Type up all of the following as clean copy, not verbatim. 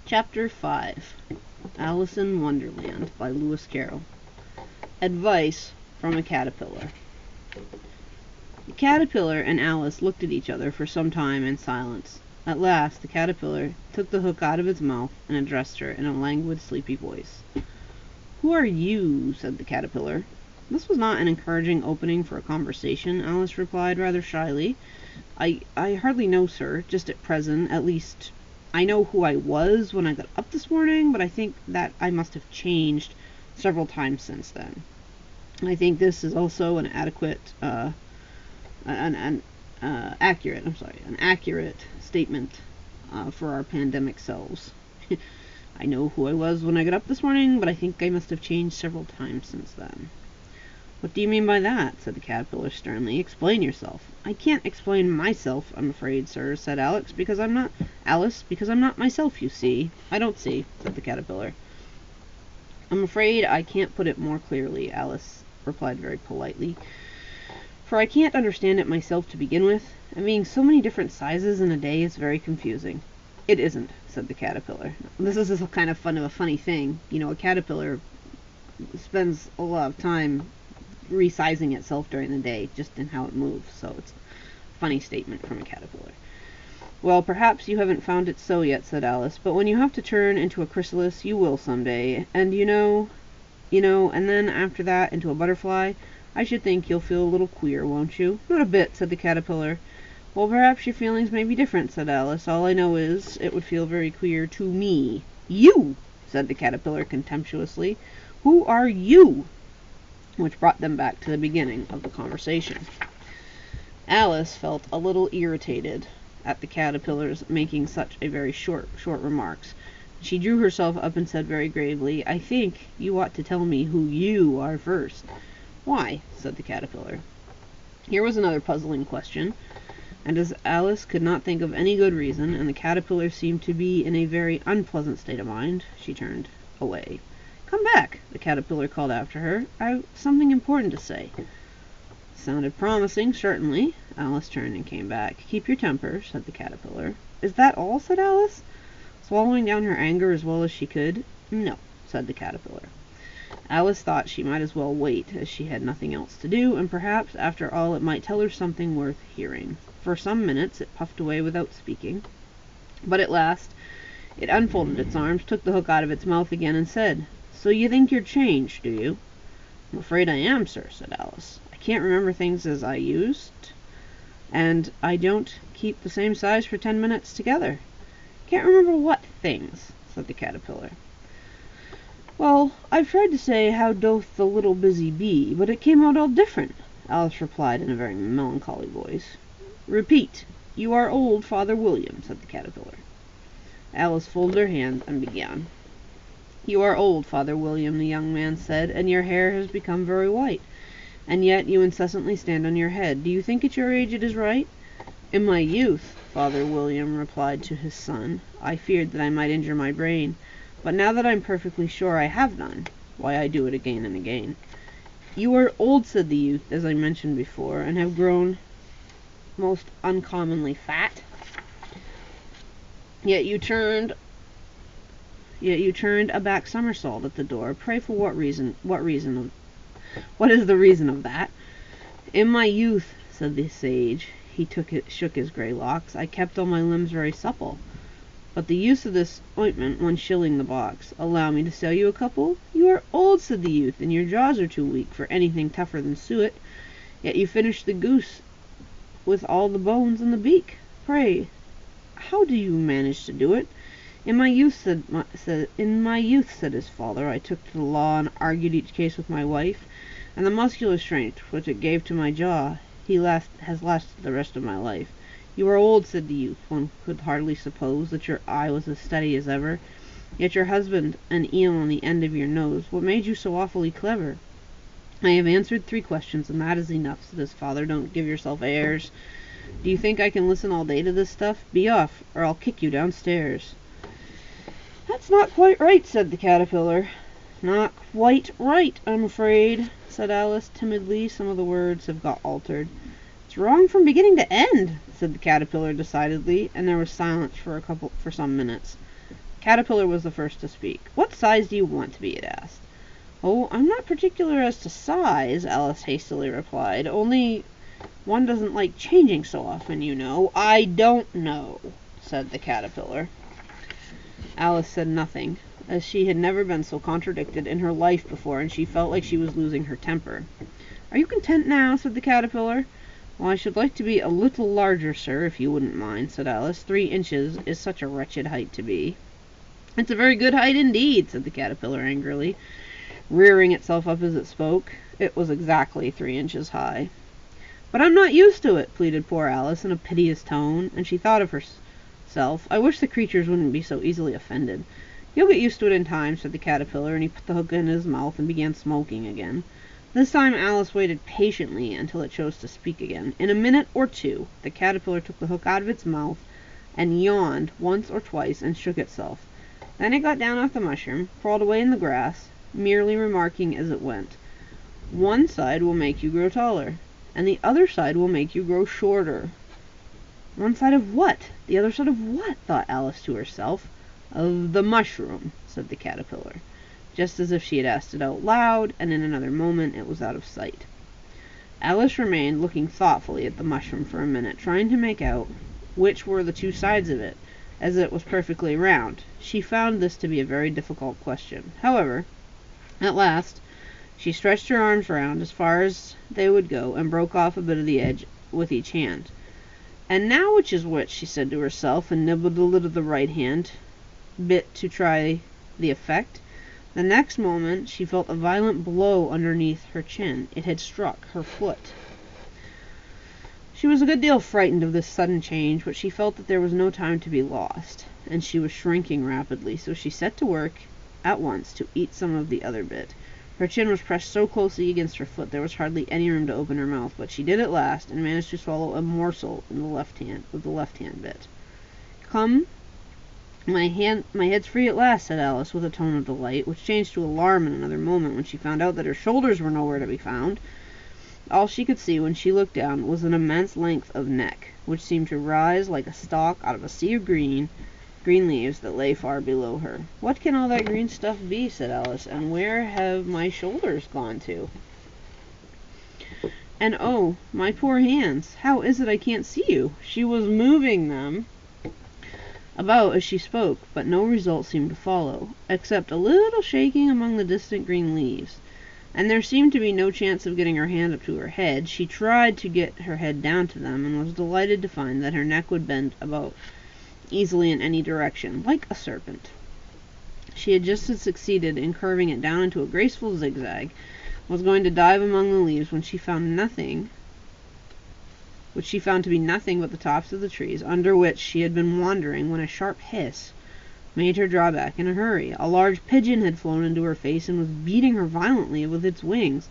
Chapter 5 Alice in Wonderland by Lewis Carroll. Advice from a Caterpillar. The caterpillar and Alice looked at each other for some time in silence. At last the caterpillar took the hook out of its mouth and addressed her in a languid, sleepy voice. "Who are you?" said the caterpillar. This was not an encouraging opening for a conversation, Alice replied rather shyly. I hardly know, sir, just at present. At least, I know who I was when I got up this morning, but I think that I must have changed several times since then. I think this is also an accurate statement for our pandemic selves. I know who I was when I got up this morning, but I think I must have changed several times since then. "What do you mean by that?" said the caterpillar sternly. "Explain yourself." "I can't explain myself, I'm afraid, sir," said Alice, because I'm not myself, you see." "I don't see," said the caterpillar. "I'm afraid I can't put it more clearly," Alice replied very politely, "for I can't understand it myself to begin with, and being so many different sizes in a day is very confusing." "It isn't," said the caterpillar. This is a kind of funny thing. You know, a caterpillar spends a lot of time resizing itself during the day, just in how it moves, so it's a funny statement from a caterpillar. "Well, perhaps you haven't found it so yet," said Alice, "but when you have to turn into a chrysalis, you will some day, and you know, and then after that into a butterfly, I should think you'll feel a little queer, won't you?" "Not a bit," said the caterpillar. "Well, perhaps your feelings may be different," said Alice. "All I know is, it would feel very queer to me." "You!" said the caterpillar contemptuously. "Who are you?" Which brought them back to the beginning of the conversation. Alice felt a little irritated at the caterpillar's making such a very short remarks. She drew herself up and said very gravely, "I think you ought to tell me who you are first." "Why?" said the caterpillar. Here was another puzzling question, and as Alice could not think of any good reason, and the caterpillar seemed to be in a very unpleasant state of mind, she turned away. "Come back," the caterpillar called after her. "I've something important to say." Sounded promising, certainly. Alice turned and came back. "Keep your temper," said the caterpillar. "Is that all?" said Alice, swallowing down her anger as well as she could. "No," said the caterpillar. Alice thought she might as well wait, as she had nothing else to do, and perhaps, after all, it might tell her something worth hearing. For some minutes it puffed away without speaking, but at last it unfolded its arms, took the hook out of its mouth again, and said, "So you think you're changed, do you?" "I'm afraid I am, sir," said Alice. "I can't remember things as I used, and I don't keep the same size for 10 minutes together." "Can't remember what things?" said the caterpillar. "Well, I've tried to say, how doth the little busy bee, but it came out all different," Alice replied in a very melancholy voice. "Repeat, 'You are old, Father William,'" said the caterpillar. Alice folded her hands and began. "You are old, Father William," the young man said, "and your hair has become very white, and yet you incessantly stand on your head. Do you think at your age it is right?" "In my youth," Father William replied to his son, "I feared that I might injure my brain, but now that I'm perfectly sure I have none, why, I do it again and again." "You are old," said the youth, "as I mentioned before, and have grown most uncommonly fat. Yet you turned a back somersault at the door. Pray, for what reason? What is the reason of that?" "In my youth," said the sage, shook his grey locks, "I kept all my limbs very supple. But the use of this ointment, 1 shilling the box. Allow me to sell you a couple?" "You are old," said the youth, "and your jaws are too weak for anything tougher than suet. Yet you finished the goose with all the bones in the beak. Pray, how do you manage to do it?" In my youth, said his father, "I took to the law and argued each case with my wife, and the muscular strength which it gave to my jaw has lasted the rest of my life." "You are old," said the youth. "One could hardly suppose that your eye was as steady as ever. Yet your husband an eel on the end of your nose. What made you so awfully clever?" "I have answered 3 questions, and that is enough," said his father. "Don't give yourself airs. Do you think I can listen all day to this stuff? Be off, or I'll kick you downstairs." "That's not quite right," said the caterpillar. "Not quite right, I'm afraid," said Alice timidly. Some of the words have got altered. "It's wrong from beginning to end," said the caterpillar decidedly, and there was silence for some minutes. Caterpillar was the first to speak. "What size do you want to be?" it asked. "Oh, I'm not particular as to size," Alice hastily replied. "Only one doesn't like changing so often, you know." "I don't know," said the caterpillar. Alice said nothing, as she had never been so contradicted in her life before, and she felt like she was losing her temper. "Are you content now?" said the caterpillar. "Well, I should like to be a little larger, sir, if you wouldn't mind," said Alice. 3 inches is such a wretched height to be." "It's a very good height indeed," said the caterpillar angrily, rearing itself up as it spoke. It was exactly 3 inches high. "But I'm not used to it," pleaded poor Alice in a piteous tone, and she thought of herself, "I wish the creatures wouldn't be so easily offended." "You'll get used to it in time," said the caterpillar, and he put the hook in his mouth and began smoking again. This time Alice waited patiently until it chose to speak again. In a minute or two the caterpillar took the hook out of its mouth and yawned once or twice and shook itself. Then it got down off the mushroom, crawled away in the grass, merely remarking as it went, "One side will make you grow taller, and the other side will make you grow shorter." "One side of what? The other side of what?" thought Alice to herself. "Of the mushroom," said the caterpillar, just as if she had asked it out loud, and in another moment it was out of sight. Alice remained looking thoughtfully at the mushroom for a minute, trying to make out which were the 2 sides of it, as it was perfectly round. She found this to be a very difficult question. However, at last, she stretched her arms round as far as they would go, and broke off a bit of the edge with each hand. "And now which is which?" she said to herself, and nibbled a little of the right hand bit to try the effect. The next moment she felt a violent blow underneath her chin. It had struck her foot. She was a good deal frightened of this sudden change, but she felt that there was no time to be lost, and she was shrinking rapidly, so she set to work at once to eat some of the other bit. Her chin was pressed so closely against her foot there was hardly any room to open her mouth, but she did at last, and managed to swallow a morsel in the left hand with the left hand bit. "Come, my head's free at last," said Alice, with a tone of delight, which changed to alarm in another moment when she found out that her shoulders were nowhere to be found. All she could see when she looked down was an immense length of neck, which seemed to rise like a stalk out of a sea of green leaves that lay far below her. "What can all that green stuff be?" said Alice, "and where have my shoulders gone to? And oh, my poor hands, how is it I can't see you?" She was moving them about as she spoke, but no result seemed to follow, except a little shaking among the distant green leaves. And there seemed to be no chance of getting her hand up to her head. She tried to get her head down to them, and was delighted to find that her neck would bend about easily in any direction, like a serpent. She had just succeeded in curving it down into a graceful zigzag, was going to dive among the leaves when she found nothing, which she found to be nothing but the tops of the trees under which she had been wandering, when a sharp hiss made her draw back in a hurry. A large pigeon had flown into her face and was beating her violently with its wings.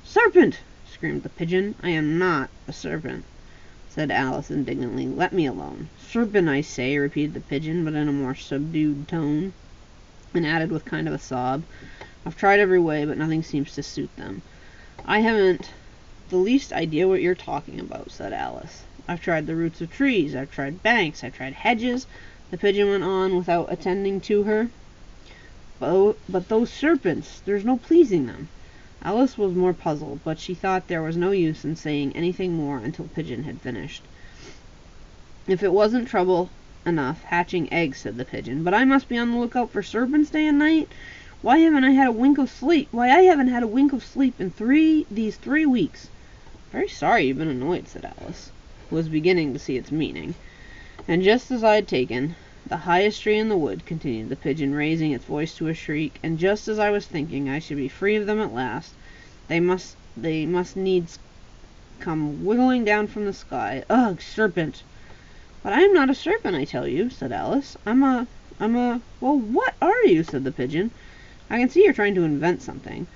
"Serpent!" screamed the pigeon. "I am not a serpent," said Alice indignantly. "Let me alone." "Serpent, I say," repeated the pigeon, but in a more subdued tone, and added with kind of a sob, "I've tried every way, but nothing seems to suit them." "I haven't the least idea what you're talking about," said Alice. "I've tried the roots of trees, I've tried banks, I've tried hedges," the pigeon went on without attending to her. But those serpents, there's no pleasing them." Alice was more puzzled, but she thought there was no use in saying anything more until Pigeon had finished. "If it wasn't trouble enough hatching eggs," said the pigeon, "but I must be on the lookout for serpents day and night. Why I haven't had a wink of sleep in these 3 weeks." "Very sorry you've been annoyed," said Alice, who was beginning to see its meaning. "And just as I had taken the highest tree in the wood," continued the pigeon, raising its voice to a shriek, "and just as I was thinking I should be free of them at last, they must needs come wiggling down from the sky. Ugh, serpent!" "But I am not a serpent, I tell you," said Alice. I'm a, well, what are you?" said the pigeon. "I can see you're trying to invent something."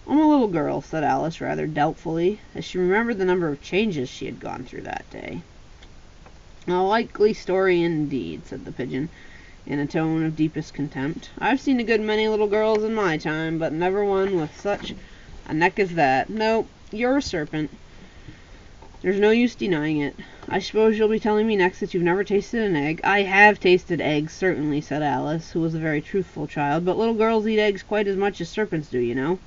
"I'm a little girl," said Alice, rather doubtfully, as she remembered the number of changes she had gone through that day. "A likely story indeed," said the pigeon, in a tone of deepest contempt. "I've seen a good many little girls in my time, but never one with such a neck as that. No, you're a serpent." There's no use denying it. I suppose you'll be telling me next that you've never tasted an egg. I have tasted eggs, certainly, said Alice, who was a very truthful child, but little girls eat eggs quite as much as serpents do, you know.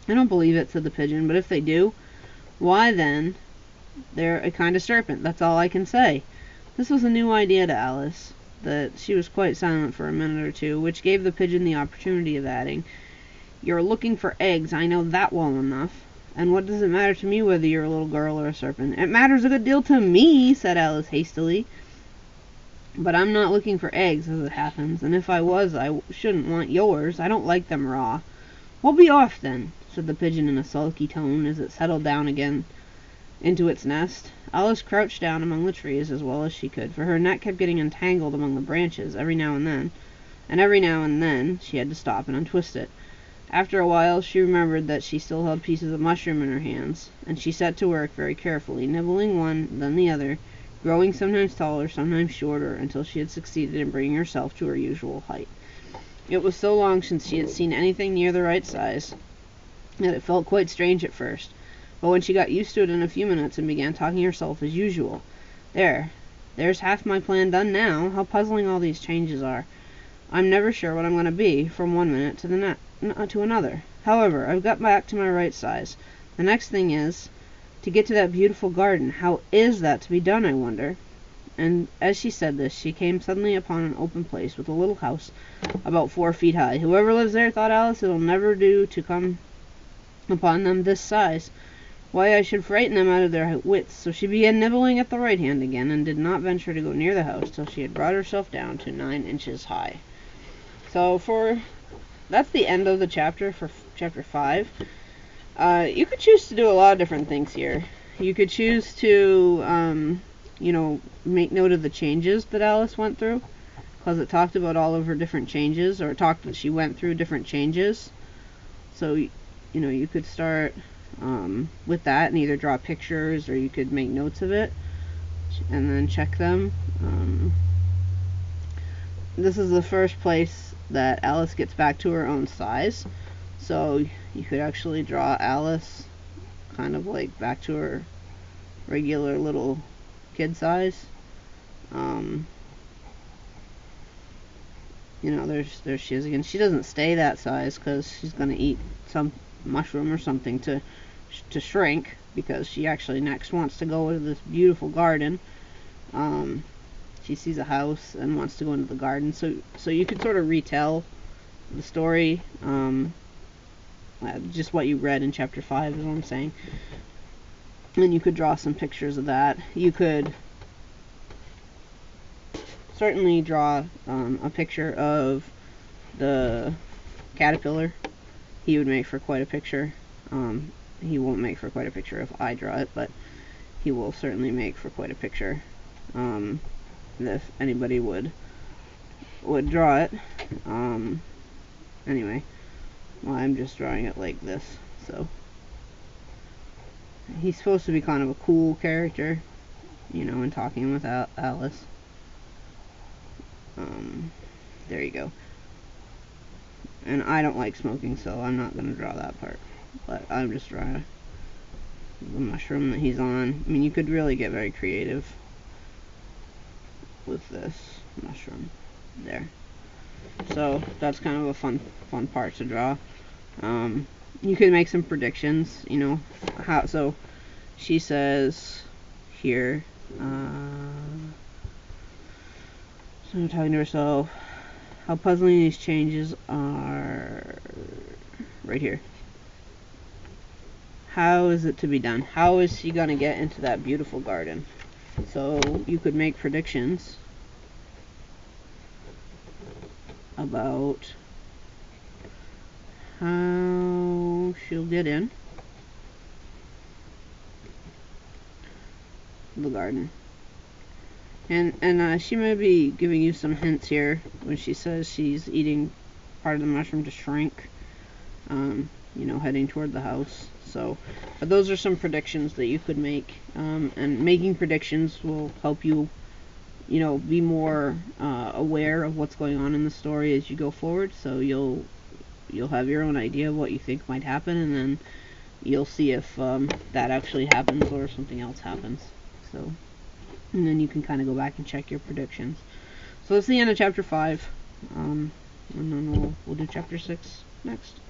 I don't believe it, said the pigeon, but if they do, why then, they're a kind of serpent. That's all I can say. This was a new idea to Alice, that she was quite silent for a minute or two, which gave the pigeon the opportunity of adding, "You're looking for eggs, I know that well enough. And what does it matter to me whether you're a little girl or a serpent?" "It matters a good deal to me," said Alice hastily. "But I'm not looking for eggs, as it happens, and if I was, I shouldn't want yours. I don't like them raw." "Well, be off, then," said the pigeon in a sulky tone, as it settled down again into its nest. Alice crouched down among the trees as well as she could, for her neck kept getting entangled among the branches every now and then she had to stop and untwist it. After a while she remembered that she still held pieces of mushroom in her hands, and she set to work very carefully, nibbling one, then the other, growing sometimes taller, sometimes shorter, until she had succeeded in bringing herself to her usual height. It was so long since she had seen anything near the right size that it felt quite strange at first, but when she got used to it in a few minutes and began talking herself as usual, there's half my plan done now. How puzzling all these changes are. I'm never sure what I'm going to be from one minute to another. However, I've got back to my right size. The next thing is to get to that beautiful garden. How is that to be done, I wonder?" And as she said this, she came suddenly upon an open place with a little house about 4 feet high. "Whoever lives there," thought Alice, "it'll never do to come upon them this size. Why, I should frighten them out of their wits." So she began nibbling at the right hand again, and did not venture to go near the house till she had brought herself down to 9 inches high. So that's the end of the chapter for chapter 5. You could choose to do a lot of different things here. You could choose to, make note of the changes that Alice went through, because it talked about all of her different changes, or it talked that she went through different changes. So, you could start with that and either draw pictures, or you could make notes of it and then check them. This is the first place that Alice gets back to her own size, so you could actually draw Alice kind of like back to her regular little kid size. There she is again. She doesn't stay that size because she's going to eat some mushroom or something to shrink, because she actually next wants to go to this beautiful garden. She sees a house and wants to go into the garden. So you could sort of retell the story, just what you read in chapter 5 is what I'm saying. And you could draw some pictures of that. You could certainly draw a picture of the caterpillar. He would make for quite a picture. He won't make for quite a picture if I draw it, but he will certainly make for quite a picture if anybody would draw it. Anyway, well, I'm just drawing it like this. So he's supposed to be kind of a cool character, and talking with Alice. There you go. And I don't like smoking, so I'm not going to draw that part. But I'm just drawing the mushroom that he's on. I mean, you could really get very creative with this mushroom there. So that's kind of a fun part to draw. You can make some predictions, so she says here, so I'm talking to herself, how puzzling these changes are, right here. How is it to be done? How is she going to get into that beautiful garden? So you could make predictions about how she'll get in the garden. And she may be giving you some hints here when she says she's eating part of the mushroom to shrink, heading toward the house. So, but those are some predictions that you could make, and making predictions will help you, be more aware of what's going on in the story as you go forward. So you'll have your own idea of what you think might happen, and then you'll see if that actually happens or something else happens. So, and then you can kind of go back and check your predictions. So that's the end of chapter 5. And then we'll do chapter 6 next.